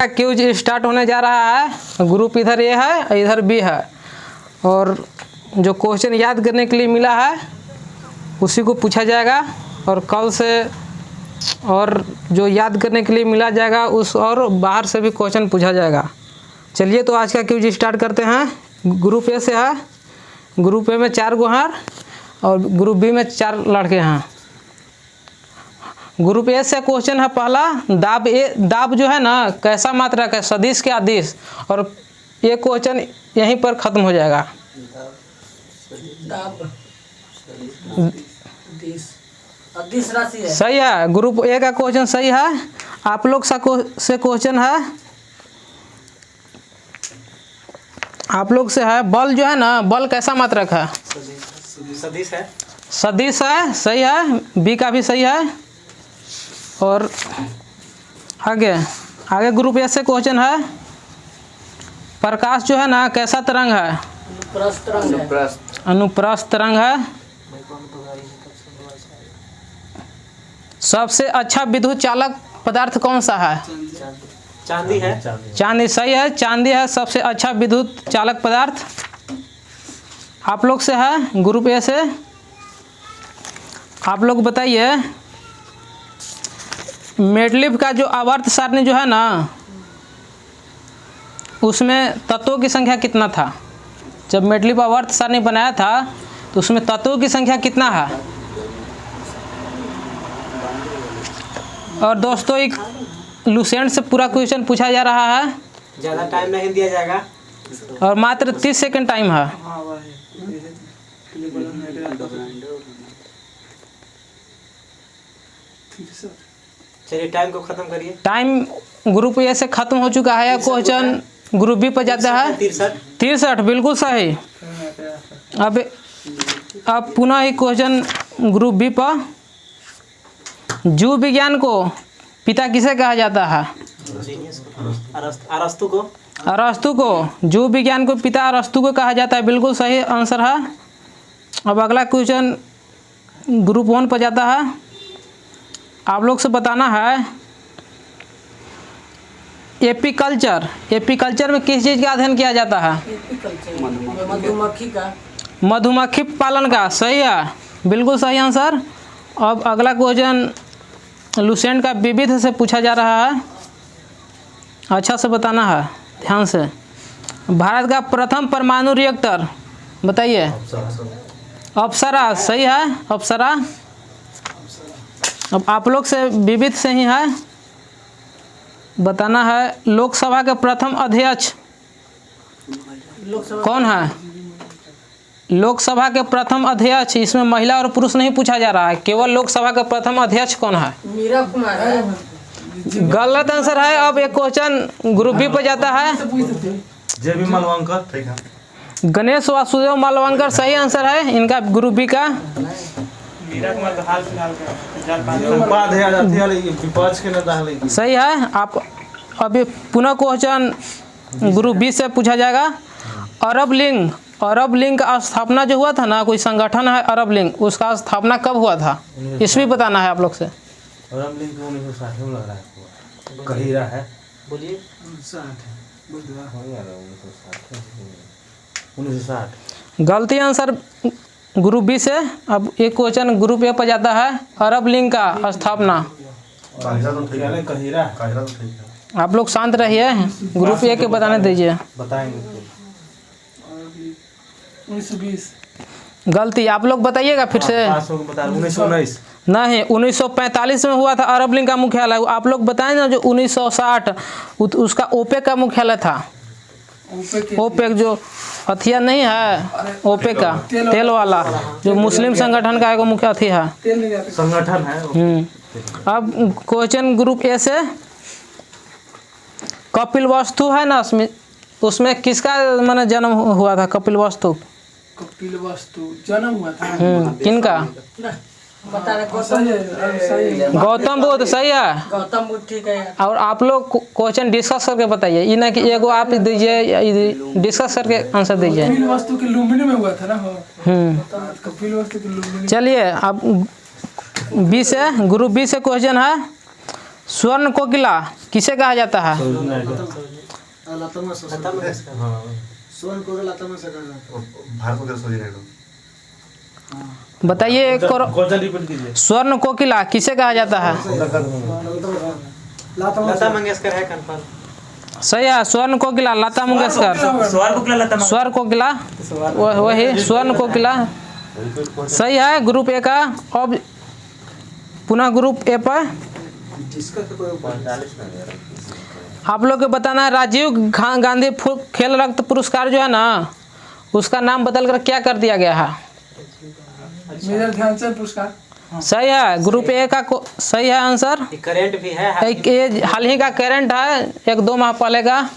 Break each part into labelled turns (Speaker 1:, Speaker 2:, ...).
Speaker 1: Cues start होने जा रहा है। ग्रुप इधर ए है, इधर बी है, और जो क्वेश्चन याद करने के लिए मिला है उसी को पूछा जाएगा, और कल से और जो याद करने के लिए मिला जाएगा उस और बाहर से भी क्वेश्चन पूछा जाएगा। चलिए तो आज का क्यूज स्टार्ट करते हैं। ग्रुप ए से है। ग्रुप ए में 4 गो हैं और ग्रुप बी में 4 लड़के हैं। ग्रुप ए से क्वेश्चन है पहला, दाब जो है ना कैसा मात्रक है, सदिश के अदिश, और ये क्वेश्चन यहीं पर ख़त्म हो जाएगा।
Speaker 2: अदिश राशि है।
Speaker 1: सही है, ग्रुप ए का क्वेश्चन सही है। आप लोग से क्वेश्चन है, आप लोग से है बल जो है ना, बल कैसा मात्रक है?
Speaker 2: सदिश है।
Speaker 1: सदिश है, सही है। बी का भी सही है। और आगे ग्रुप ए से क्वेश्चन है, प्रकाश जो है ना कैसा तरंग है?
Speaker 2: अनुप्रस्थ तरंग है।
Speaker 1: अनुप्रस्थ तरंग है। सबसे अच्छा विद्युत चालक पदार्थ कौन सा है?
Speaker 2: चांदी है।
Speaker 1: चांदी, सही है। चांदी है सबसे अच्छा विद्युत चालक पदार्थ। आप लोग से है ग्रुप ए से, आप लोग बताइए मेटलिफ का जो आवर्त सारणी जो है ना उसमें तत्वों की संख्या कितना था? जब मेटलिफ आवर्त सारणी बनाया था तो उसमें तत्वों की संख्या कितना है? और दोस्तों एक लुसेंट से पूरा क्वेश्चन पूछा जा रहा है,
Speaker 2: ज़्यादा टाइम नहीं दिया जाएगा
Speaker 1: और मात्र 30 सेकंड टाइम है।
Speaker 2: चलिए टाइम को खत्म करिए।
Speaker 1: टाइम ग्रुप ए से खत्म हो चुका है। क्वेश्चन ग्रुप बी पर जाता है 63, बिल्कुल सही। अब पुनः ही क्वेश्चन ग्रुप बी पर, जीव विज्ञान को पिता किसे कहा जाता है?
Speaker 2: अरस्तु को।
Speaker 1: अरस्तु को, जीव विज्ञान को पिता अरस्तु को कहा जाता है, बिल्कुल सही आंसर है। अब अगला क्वेश्चन ग्रुप 1 पर जाता है। आप लोग से बताना है एपीकल्चर में किस चीज़ का अध्ययन किया जाता है?
Speaker 2: मधुमक्खी का।
Speaker 1: मधुमक्खी पालन का, सही है, बिल्कुल सही आंसर। अब अगला क्वेश्चन लुसेंट का विविध से पूछा जा रहा है, अच्छा से बताना है, ध्यान से। भारत का प्रथम परमाणु रिएक्टर बताइए। अप्सरा, सही है, अप्सरा। अब आप लोग से विविध से ही है, बताना है लोकसभा के प्रथम अध्यक्ष कौन है? लोकसभा के प्रथम अध्यक्ष, इसमें महिला और पुरुष नहीं पूछा जा रहा है, केवल लोकसभा का प्रथम अध्यक्ष कौन है?
Speaker 2: मीरा कुमार है।
Speaker 1: गलत आंसर है। अब एक क्वेश्चन ग्रुप बी पर जाता है,
Speaker 3: जेबी मालवंकर, ठीक है।
Speaker 1: गणेश वासुदेव मालवंकर, सही आंसर है इनका ग्रुप बी का।
Speaker 2: मीरा कुमार तो हाल फिलहाल
Speaker 3: विपक्ष के नेता है।
Speaker 1: सही है। आप अभी पुनः क्वेश्चन ग्रुप बी से पूछा जाएगा। अरब लिंग का स्थापना जो हुआ था ना, कोई संगठन है अरब लिंग, उसका स्थापना कब हुआ था? इसमें बताना है आप लोग से।
Speaker 3: अरब लिंग 1960 में लग रहा है, कहीरा है।
Speaker 2: बोलिए।
Speaker 3: 1960।
Speaker 1: गलती आंसर ग्रुप बी से। अब एक क्वेश्चन ग्रुप ए पर जाता है, अरब लिंग का स्थापना।
Speaker 3: कहीरा तो ठीक है।
Speaker 1: आप लोग शांत रहिए, ग्रुप ए के बताने दीजिए।
Speaker 3: बताएंगे
Speaker 2: 1920।
Speaker 1: गलती, आप लोग बताइएगा फिर से।
Speaker 3: 1919।
Speaker 1: नहीं, 1945 में हुआ था अरब लिंग का मुख्यालय। आप लोग बताएं ना, जो 1960 उसका ओपेक का मुख्यालय था। ओपेक जो हथियार नहीं है, ओपेक का तेल वाला, जो मुस्लिम संगठन का एक मुख्य अथी है,
Speaker 3: संगठन है।
Speaker 1: अब क्वेश्चन ग्रुप ए से, कपिलवस्तु है ना, उसमें किसका माने जन्म हुआ था? कपिलवस्तु
Speaker 2: जन्म हुआ था।
Speaker 1: किनका?
Speaker 2: बता रहे
Speaker 1: गौतम बुद्ध, सही है।
Speaker 2: गौतम बुद्ध, ठीक है।
Speaker 1: और आप लोग क्वेश्चन डिस्कस करके बताइए, ये ना कि एगो आप दीजिए, डिस्कस करके आंसर दीजिए।
Speaker 4: कपिलवस्तु के लुम्बिनी में हुआ था ना। कपिलवस्तु के लुम्बिनी।
Speaker 1: चलिए अब बी से, ग्रुप बी से क्वेश्चन है, स्वर्ण कोकिला किसे कहा जाता है?
Speaker 3: भारत में सोजी नायडू।
Speaker 1: बताइए एक और।
Speaker 3: क्वेश्चन रिपीट कीजिए।
Speaker 1: स्वर्ण कोकिला किसे कहा जाता है?
Speaker 5: लता मंगेशकर है कंफर्म।
Speaker 1: सही है, स्वर्ण कोकिला लता मंगेशकर। स्वर कोकिला वही स्वर्ण कोकिला सही है। ग्रुप ए का। अब पुनः ग्रुप ए पर आप लोग को बताना है राजीव गांधी खेल रत्न पुरस्कार जो है ना, उसका नाम बदल कर क्या कर दिया गया है?
Speaker 2: मेजर ध्यानचंद पुरस्कार।
Speaker 1: सही है, ग्रुप ए का सही है आंसर।
Speaker 5: करंट भी है।
Speaker 1: एक ये हाल ही का करंट है, 1-2 माह पहले का।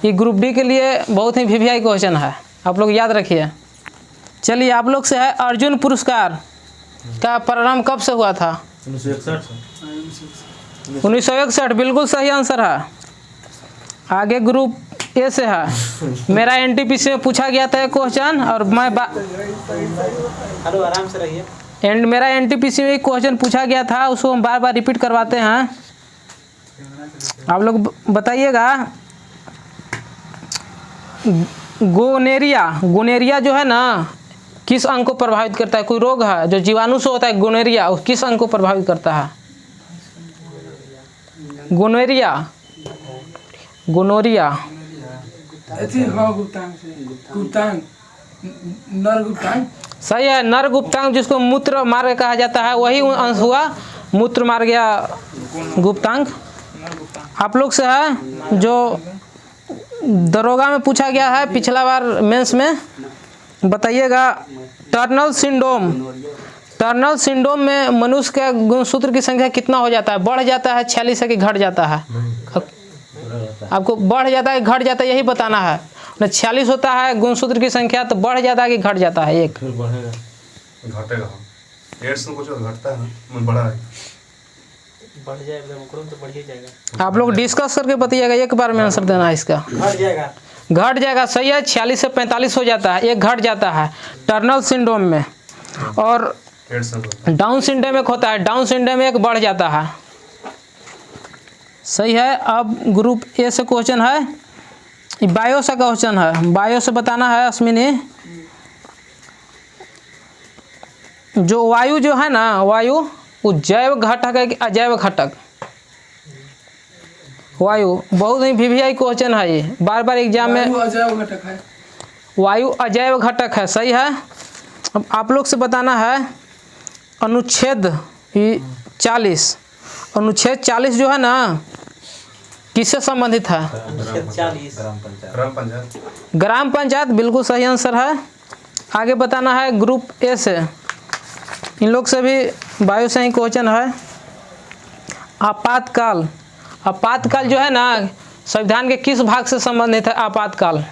Speaker 1: ये ग्रुप डी के लिए बहुत ही वीवीआई क्वेश्चन है, आप लोग याद रखिए। चलिए आप लोग से है अर्जुन पुरस्कार का प्रारंभ कब से हुआ था? 1961 बिल्कुल सही आंसर है। आगे ग्रुप ए से है। मेरा एनटीपीसी में पूछा गया था क्वेश्चन और मैं
Speaker 5: हेलो आराम से रहिए।
Speaker 1: मेरा एनटीपीसी में क्वेश्चन पूछा गया था, उसको हम बार बार रिपीट करवाते हैं। आप लोग बताइएगा गोनेरिया जो है ना किस अंग को प्रभावित करता है? कोई रोग है जो जीवाणु से होता है गोनेरिया, वो किस अंग को प्रभावित करता है? गोनोरिया सही है। नर गुप्तांग जिसको मूत्र मार्ग कहा जाता है, वही अंश हुआ मूत्र मार्ग या गुप्तांग। आप लोग से है जो दरोगा में पूछा गया है पिछला बार मेंस में, बताइएगा टर्नल सिंड्रोम में मनुष्य का गुणसूत्र की संख्या कितना हो जाता है? बढ़ जाता है 46 है कि घट जाता है? आपको बढ़ जाता है घट जाता है यही बताना है। 46 होता है गुणसूत्र की संख्या, तो बढ़ जाता है कि घट जाता है? एक
Speaker 3: घटेगा। एड्स में कुछ घटता है ना, बढ़ा है।
Speaker 5: बढ़ जाएगा तो बढ़ ही जाएगा।
Speaker 1: आप लोग डिस्कस करके बताइएगा, एक बार में आंसर देना है इसका। घट जाएगा सही है। 46 से 45 हो जाता है, एक घट जाता है टर्नल सिंड्रोम में। और डाउन सिंड्रोम एक होता है, डाउन सिंड्रोम में एक बढ़ जाता है। सही है। अब ग्रुप ए से क्वेश्चन है, बायो से क्वेश्चन है। बायो से बताना है अश्विनी, जो वायु जो है ना, वायु वो जैव घटक है कि अजैव घटक? वायु बहुत ही वीवीआई क्वेश्चन है, ये बार बार एग्जाम में। वायु अजैव घटक है, सही है। अब आप लोग से बताना है अनुच्छेद 40। अनुच्छेद 40 जो है ना किससे संबंधित है? ग्राम पंचायत बिल्कुल सही आंसर है। आगे बताना है ग्रुप ए से, इन लोग से भी बायो से ही क्वेश्चन है। आपातकाल जो है ना संविधान के किस भाग से संबंधित है? आपातकाल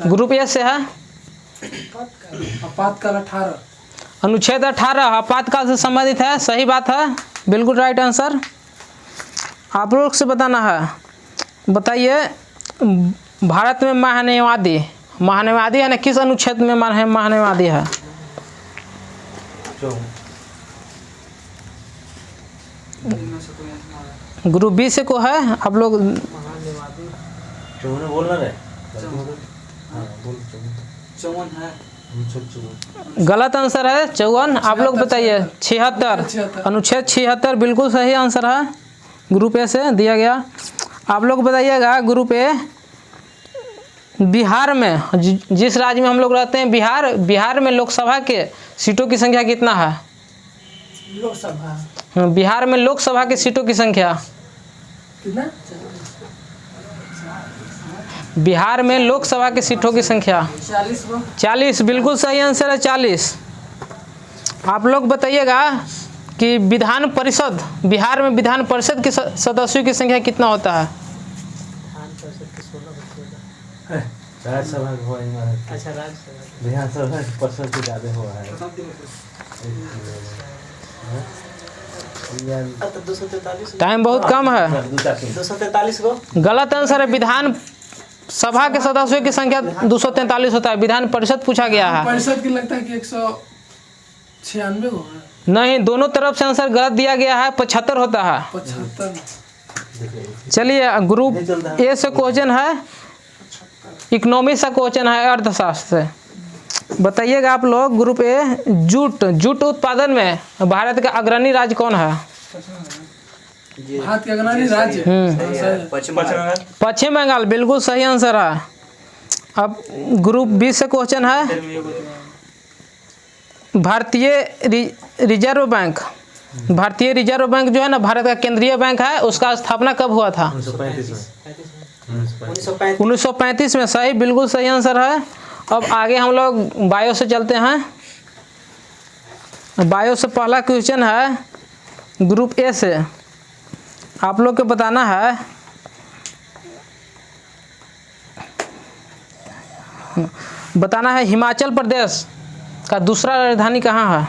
Speaker 1: ग्रुप ए से है।
Speaker 2: आपातकाल 18
Speaker 1: अनुच्छेद 18 आपातकाल से संबंधित है, सही बात है, बिल्कुल राइट आंसर। आप लोग से बताना है, बताइए भारत में महान्यायवादी है ना किस अनुच्छेद में महान्यायवादी है? ग्रुप बी से को है। आप लोग गलत आंसर है 54। आप लोग बताइए 76 अनुच्छेद 76 बिल्कुल सही आंसर है, ग्रुप ए से दिया गया। आप लोग बताइएगा ग्रुप ए, बिहार में जिस राज्य में हम लोग रहते हैं बिहार में लोकसभा के सीटों की संख्या कितना है? बिहार में लोकसभा की सीटों की संख्या
Speaker 2: कितना?
Speaker 1: बिहार में लोकसभा की सीटों की संख्या 40 बिल्कुल सही आंसर है 40। आप लोग बताइएगा कि बिहार में विधान परिषद के सदस्यों की संख्या कितना होता है? टाइम बहुत कम है।
Speaker 5: 243 को
Speaker 1: गलत आंसर है। विधान सभा के सदस्यों की संख्या 243 होता है, विधान परिषद पूछा गया है।
Speaker 2: परिषद की लगता है कि 146 96 हो गए।
Speaker 1: नहीं, दोनों तरफ से आंसर गलत दिया गया है, 75 होता है।
Speaker 2: 75।
Speaker 1: चलिए ग्रुप ए से क्वेश्चन है, इकोनॉमी से क्वेश्चन है, अर्थशास्त्र से। बताइएगा आप लोग, ग्रुप ए, जूट उत्पादन में भारत का अग्रणी राज्य कौन है?
Speaker 2: भारत के अग्रणी राज्य
Speaker 1: पश्चिम बंगाल, बिल्कुल सही आंसर है। अब ग्रुप बी से क्वेश्चन है, भारतीय रिजर्व बैंक जो है ना, भारत का केंद्रीय बैंक है, उसका स्थापना कब हुआ था? 1935 में। सही, बिल्कुल सही आंसर है। अब आगे हम लोग बायो से चलते हैं। बायो से पहला क्वेश्चन है ग्रुप ए से, आप लोग को बताना है हिमाचल प्रदेश का दूसरा राजधानी कहाँ है?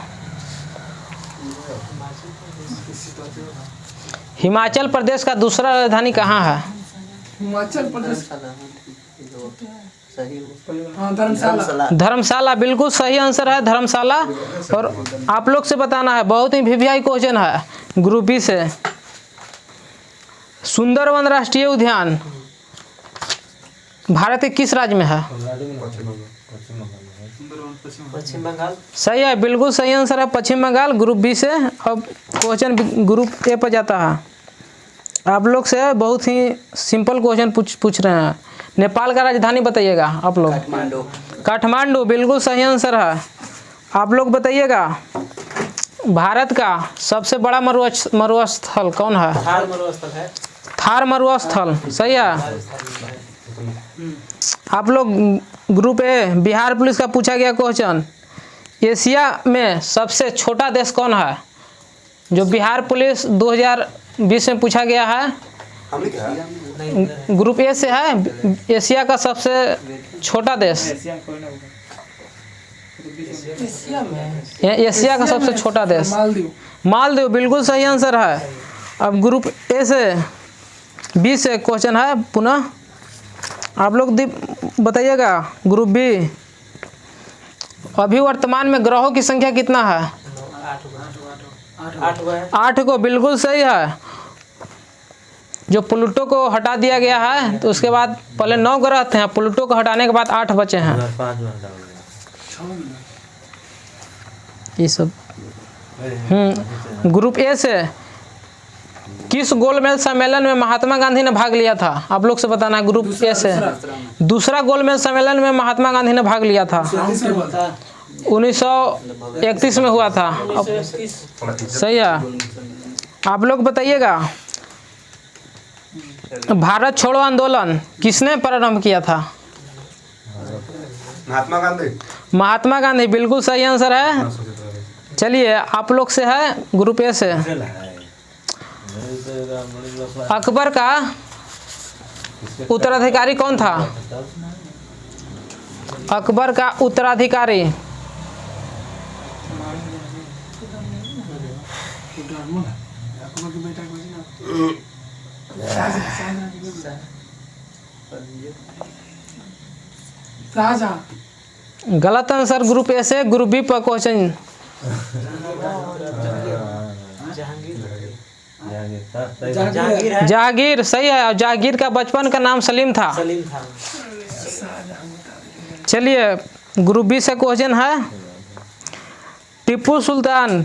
Speaker 1: हिमाचल प्रदेश का दूसरा राजधानी कहाँ है?
Speaker 2: हिमाचल प्रदेश। हाँ, धर्मशाला।
Speaker 1: धर्मशाला, बिल्कुल सही आंसर है, धर्मशाला। और आप लोग से बताना है, बहुत ही वीवीआई क्वेश्चन है ग्रुप बी से, सुंदरवन राष्ट्रीय उद्यान भारत के किस राज्य में है?
Speaker 5: पश्चिम बंगाल।
Speaker 1: सही है, बिल्कुल सही आंसर है, पश्चिम बंगाल, ग्रुप बी से। अब क्वेश्चन ग्रुप ए पर जाता है। आप लोग से बहुत ही सिंपल क्वेश्चन पूछ रहे हैं। नेपाल का राजधानी बताइएगा आप लोग। काठमांडू, बिल्कुल सही आंसर है। आप लोग बताइएगा, भारत का सबसे बड़ा मरुस्थल कौन है?
Speaker 5: थार मरुस्थल है।
Speaker 1: थार मरुस्थल, सही है। आप लोग ग्रुप ए, बिहार पुलिस का पूछा गया क्वेश्चन, एशिया में सबसे छोटा देश कौन है? जो बिहार पुलिस 2020 में पूछा गया है, ग्रुप ए से है, एशिया का सबसे छोटा देश। एशिया का सबसे छोटा देश मालदीव, बिल्कुल सही आंसर है। अब ग्रुप ए से बी से क्वेश्चन है पुनः, आप लोग बताइएगा ग्रुप बी, अभी वर्तमान में ग्रहों की संख्या कितना है? 8 को, बिल्कुल सही है। जो प्लूटो को हटा दिया गया है, तो उसके बाद पहले 9 ग्रह थे, प्लूटो को हटाने के बाद 8 बचे हैं। ये सब ग्रुप ए से किस गोलमेज सम्मेलन में महात्मा गांधी ने भाग लिया था? आप लोग से बताना है। ग्रुप ए से दूसरा गोलमेज सम्मेलन में महात्मा गांधी ने भाग लिया था, 1931 में हुआ था। सही है। आप लोग बताइएगा, भारत छोड़ो आंदोलन किसने प्रारंभ किया था? महात्मा गांधी, बिल्कुल सही आंसर है। चलिए आप लोग से है ग्रुप ए से, अकबर का उत्तराधिकारी कौन था? अकबर का उत्तराधिकारी गलत आंसर ग्रुप ए से। ग्रुप बी पर क्वेश्चन, जहांगीर, सही है। जहांगीर का बचपन का नाम सलीम था। चलिए ग्रुप बी से क्वेश्चन है, टीपू सुल्तान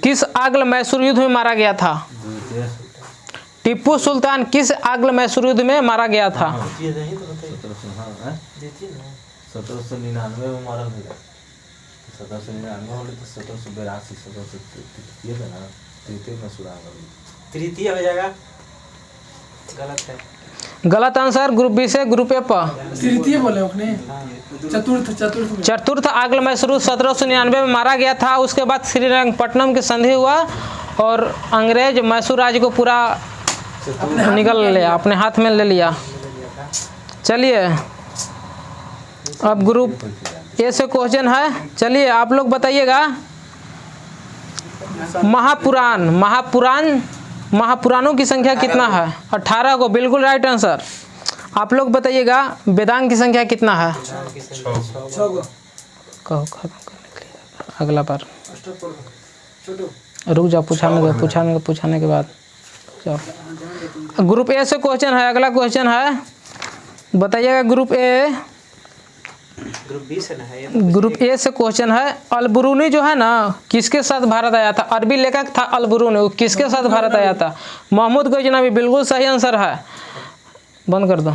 Speaker 1: किस आंग्ल मैसूर युद्ध में मारा गया था? टीपू सुल्तान किस आंग्ल मैसूर युद्ध में मारा गया था?
Speaker 6: 1799 में मारा गया। 1799 होले तो 1782 1733 है ना, तृतीय मैसूर आ गया।
Speaker 5: तृतीय हो जाएगा, गलत है।
Speaker 1: गलत आंसर ग्रुप बी से। ग्रुप ए पर
Speaker 2: तृतीय बोले अपने,
Speaker 1: चतुर्थ आंग्ल मैसूर 1799 में मारा गया था। उसके बाद श्रीरंगपट्टनम की संधि हुआ और अंग्रेज मैसूर राज्य को पूरा निगल लिया, अपने हाथ में ले लिया। चलिए अब ग्रुप ए से क्वेश्चन है। चलिए आप लोग बताइएगा, महापुराणों की संख्या कितना है? 18 को, बिल्कुल राइट आंसर। आप लोग बताइएगा, वेदांग की संख्या कितना है?
Speaker 2: 6
Speaker 1: कहो खत्म करने के लिए। अगला बार रुक जाओ, पूछाने के बाद जाओ। ग्रुप ए से क्वेश्चन है, अगला क्वेश्चन है, बताइएगा ग्रुप ए।
Speaker 5: ग्रुप बी से ना है ये?
Speaker 1: ग्रुप ए से क्वेश्चन है, अलबरूनी जो है ना किसके साथ भारत आया था? अरबी लेखक था अलबरूनी, वो किसके साथ भारत आया था? महमूद गजनवी, बिल्कुल सही आंसर है। बंद कर दो।